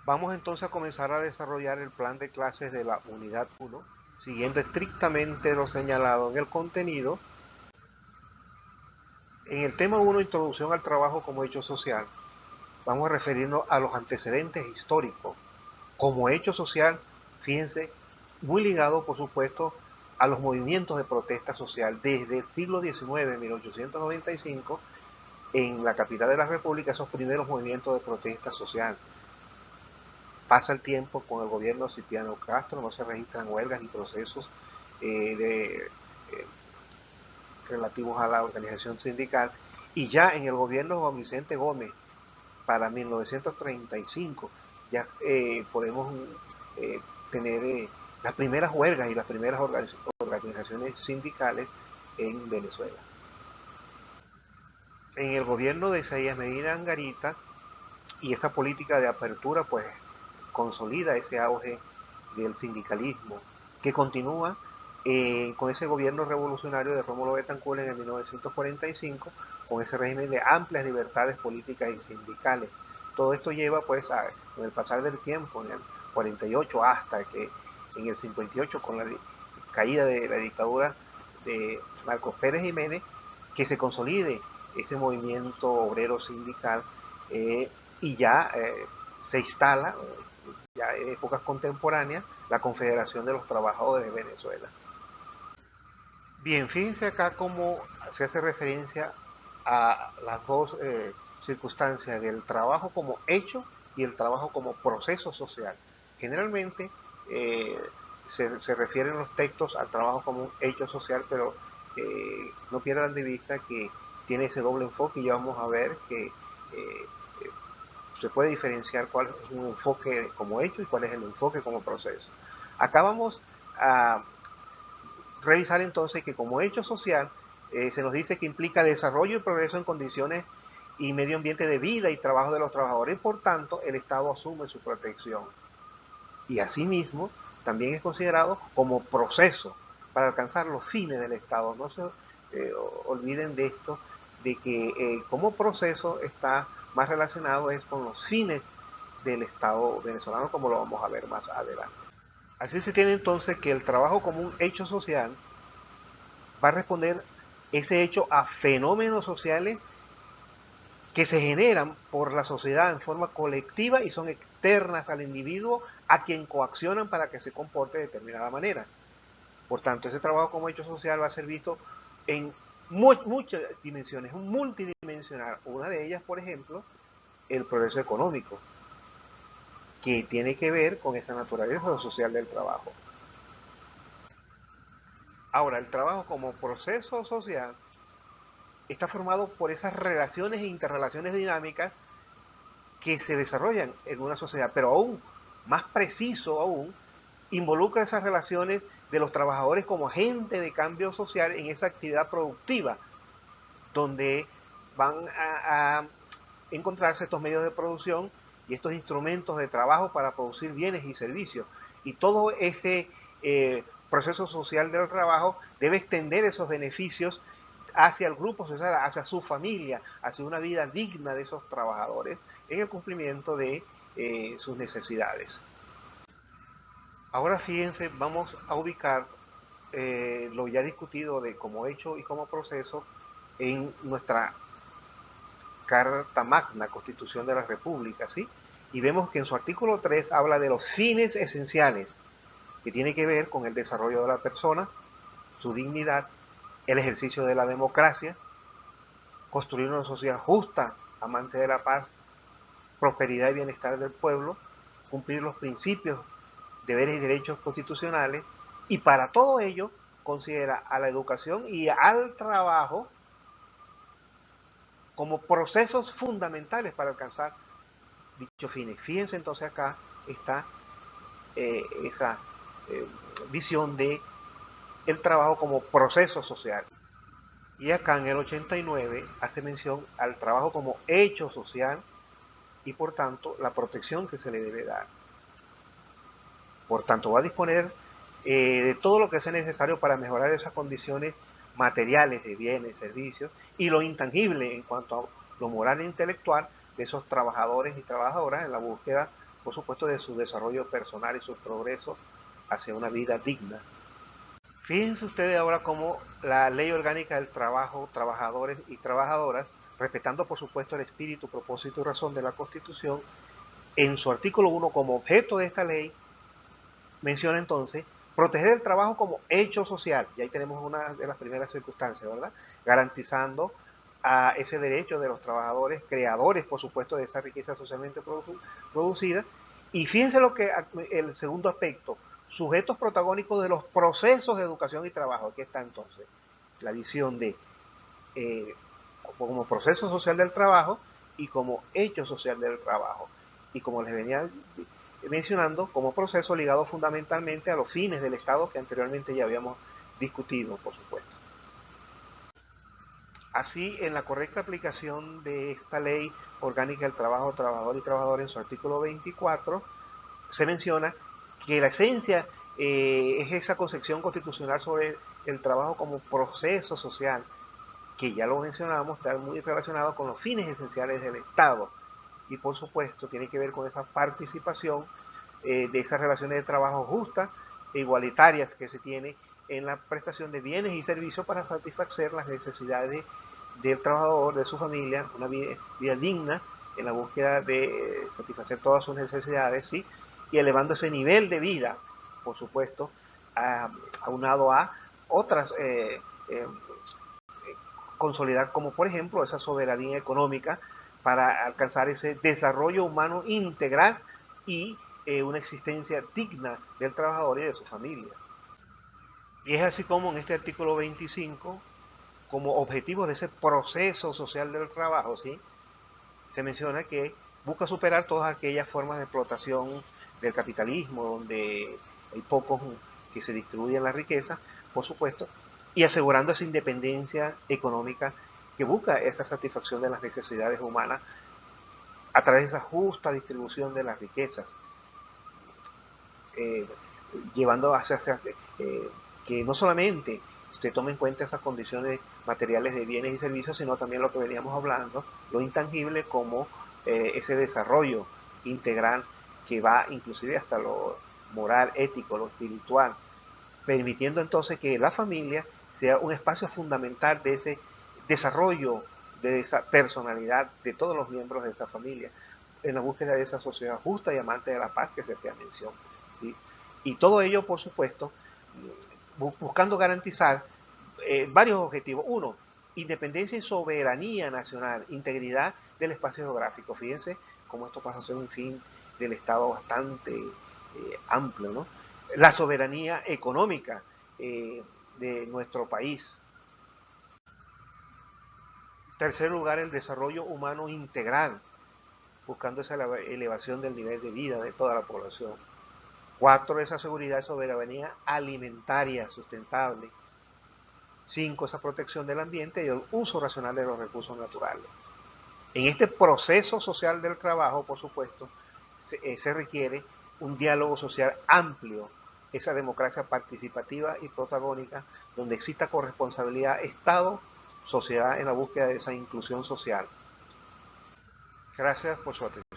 Vamos entonces a comenzar a desarrollar el plan de clases de la unidad 1, siguiendo estrictamente lo señalado en el contenido. En el tema 1, introducción al trabajo como hecho social, vamos a referirnos a los antecedentes históricos. Como hecho social, fíjense, muy ligado, por supuesto, a los movimientos de protesta social desde el siglo XIX, 1895, en la capital de la República, esos primeros movimientos de protesta social. Pasa el tiempo con el gobierno de Cipriano Castro, no se registran huelgas ni procesos relativos a la organización sindical, y ya en el gobierno de Juan Vicente Gómez, para 1935, ya podemos tener las primeras huelgas y las primeras organizaciones sindicales en Venezuela. En el gobierno de Isaías Medina Angarita y esa política de apertura pues consolida ese auge del sindicalismo que continúa con ese gobierno revolucionario de Rómulo Betancourt en el 1945, con ese régimen de amplias libertades políticas y sindicales. Todo esto lleva pues con el pasar del tiempo, en el 48 hasta que en el 58 con la caída de la dictadura de Marcos Pérez Jiménez, que se consolide ese movimiento obrero sindical y ya se instala, ya en épocas contemporáneas, la Confederación de los Trabajadores de Venezuela. Bien, fíjense acá cómo se hace referencia a las dos circunstancias del trabajo como hecho y el trabajo como proceso social. Generalmente se refieren los textos al trabajo como un hecho social, pero no pierdan de vista que tiene ese doble enfoque y ya vamos a ver que se puede diferenciar cuál es un enfoque como hecho y cuál es el enfoque como proceso. Acá vamos a revisar entonces que como hecho social se nos dice que implica desarrollo y progreso en condiciones y medio ambiente de vida y trabajo de los trabajadores, y por tanto el Estado asume su protección. Y asimismo también es considerado como proceso para alcanzar los fines del Estado. No se olviden de esto, de que como proceso está más relacionado es con los fines del Estado venezolano, como lo vamos a ver más adelante. Así se tiene entonces que el trabajo como un hecho social va a responder ese hecho a fenómenos sociales que se generan por la sociedad en forma colectiva y son externas al individuo a quien coaccionan para que se comporte de determinada manera. Por tanto, ese trabajo como hecho social va a ser visto en muchas dimensiones, multidimensional. Una de ellas, por ejemplo, el progreso económico, que tiene que ver con esa naturaleza social del trabajo. Ahora, el trabajo como proceso social está formado por esas relaciones e interrelaciones dinámicas que se desarrollan en una sociedad, pero aún más preciso aún, involucra esas relaciones de los trabajadores como agente de cambio social en esa actividad productiva, donde van a encontrarse estos medios de producción y estos instrumentos de trabajo para producir bienes y servicios. Y todo este proceso social del trabajo debe extender esos beneficios hacia el grupo social, hacia su familia, hacia una vida digna de esos trabajadores en el cumplimiento de sus necesidades. Ahora fíjense, vamos a ubicar lo ya discutido de como hecho y como proceso en nuestra Carta Magna, Constitución de la República, ¿sí? Y vemos que en su artículo 3 habla de los fines esenciales, que tiene que ver con el desarrollo de la persona, su dignidad, el ejercicio de la democracia, construir una sociedad justa, amante de la paz, prosperidad y bienestar del pueblo, cumplir los principios, deberes y derechos constitucionales, y para todo ello considera a la educación y al trabajo como procesos fundamentales para alcanzar dichos fines. Fíjense entonces acá está esa eh, visión de el trabajo como proceso social. Y acá en el 89 hace mención al trabajo como hecho social y por tanto la protección que se le debe dar. Por tanto, va a disponer de todo lo que sea necesario para mejorar esas condiciones materiales de bienes, servicios y lo intangible en cuanto a lo moral e intelectual de esos trabajadores y trabajadoras en la búsqueda por supuesto, de su desarrollo personal y su progreso hacia una vida digna. Fíjense ustedes ahora cómo la Ley Orgánica del Trabajo, trabajadores y trabajadoras, respetando por supuesto el espíritu, propósito y razón de la Constitución, en su artículo 1 como objeto de esta ley, menciona entonces proteger el trabajo como hecho social, y ahí tenemos una de las primeras circunstancias, ¿verdad? Garantizando a ese derecho de los trabajadores, creadores, por supuesto, de esa riqueza socialmente producida. Y fíjense lo que el segundo aspecto, sujetos protagónicos de los procesos de educación y trabajo. Aquí está entonces la visión de eh, como proceso social del trabajo y como hecho social del trabajo. Y como les venía mencionando, como proceso ligado fundamentalmente a los fines del Estado que anteriormente ya habíamos discutido, por supuesto. Así, en la correcta aplicación de esta ley orgánica del trabajo, trabajador y trabajadora en su artículo 24, se menciona que la esencia es esa concepción constitucional sobre el trabajo como proceso social, que ya lo mencionamos, está muy relacionado con los fines esenciales del Estado. Y por supuesto tiene que ver con esa participación de esas relaciones de trabajo justas e igualitarias que se tiene en la prestación de bienes y servicios para satisfacer las necesidades del trabajador, de su familia, una vida digna en la búsqueda de satisfacer todas sus necesidades, ¿sí? Y elevando ese nivel de vida, por supuesto, aunado a otras consolidar, como por ejemplo esa soberanía económica para alcanzar ese desarrollo humano integral y una existencia digna del trabajador y de su familia. Y es así como en este artículo 25, como objetivo de ese proceso social del trabajo, ¿sí? Se menciona que busca superar todas aquellas formas de explotación del capitalismo, donde hay pocos que se distribuyen la riqueza, por supuesto, y asegurando esa independencia económica que busca esa satisfacción de las necesidades humanas a través de esa justa distribución de las riquezas, eh, llevando hacia que no solamente se tome en cuenta esas condiciones materiales de bienes y servicios, sino también lo que veníamos hablando, lo intangible como ese desarrollo integral que va inclusive hasta lo moral, ético, lo espiritual, permitiendo entonces que la familia sea un espacio fundamental de ese desarrollo de esa personalidad de todos los miembros de esa familia, en la búsqueda de esa sociedad justa y amante de la paz que se hacía mención, ¿sí? Y todo ello, por supuesto, buscando garantizar varios objetivos. Uno, independencia y soberanía nacional, integridad del espacio geográfico. Fíjense cómo esto pasa a ser un fin del Estado bastante amplio, ¿no? La soberanía económica de nuestro país. En tercer lugar, el desarrollo humano integral, buscando esa elevación del nivel de vida de toda la población. Cuatro, esa seguridad y soberanía alimentaria sustentable. Cinco, esa protección del ambiente y el uso racional de los recursos naturales. En este proceso social del trabajo, por supuesto, se requiere un diálogo social amplio, esa democracia participativa y protagónica, donde exista corresponsabilidad Estado, sociedad en la búsqueda de esa inclusión social. Gracias por su atención.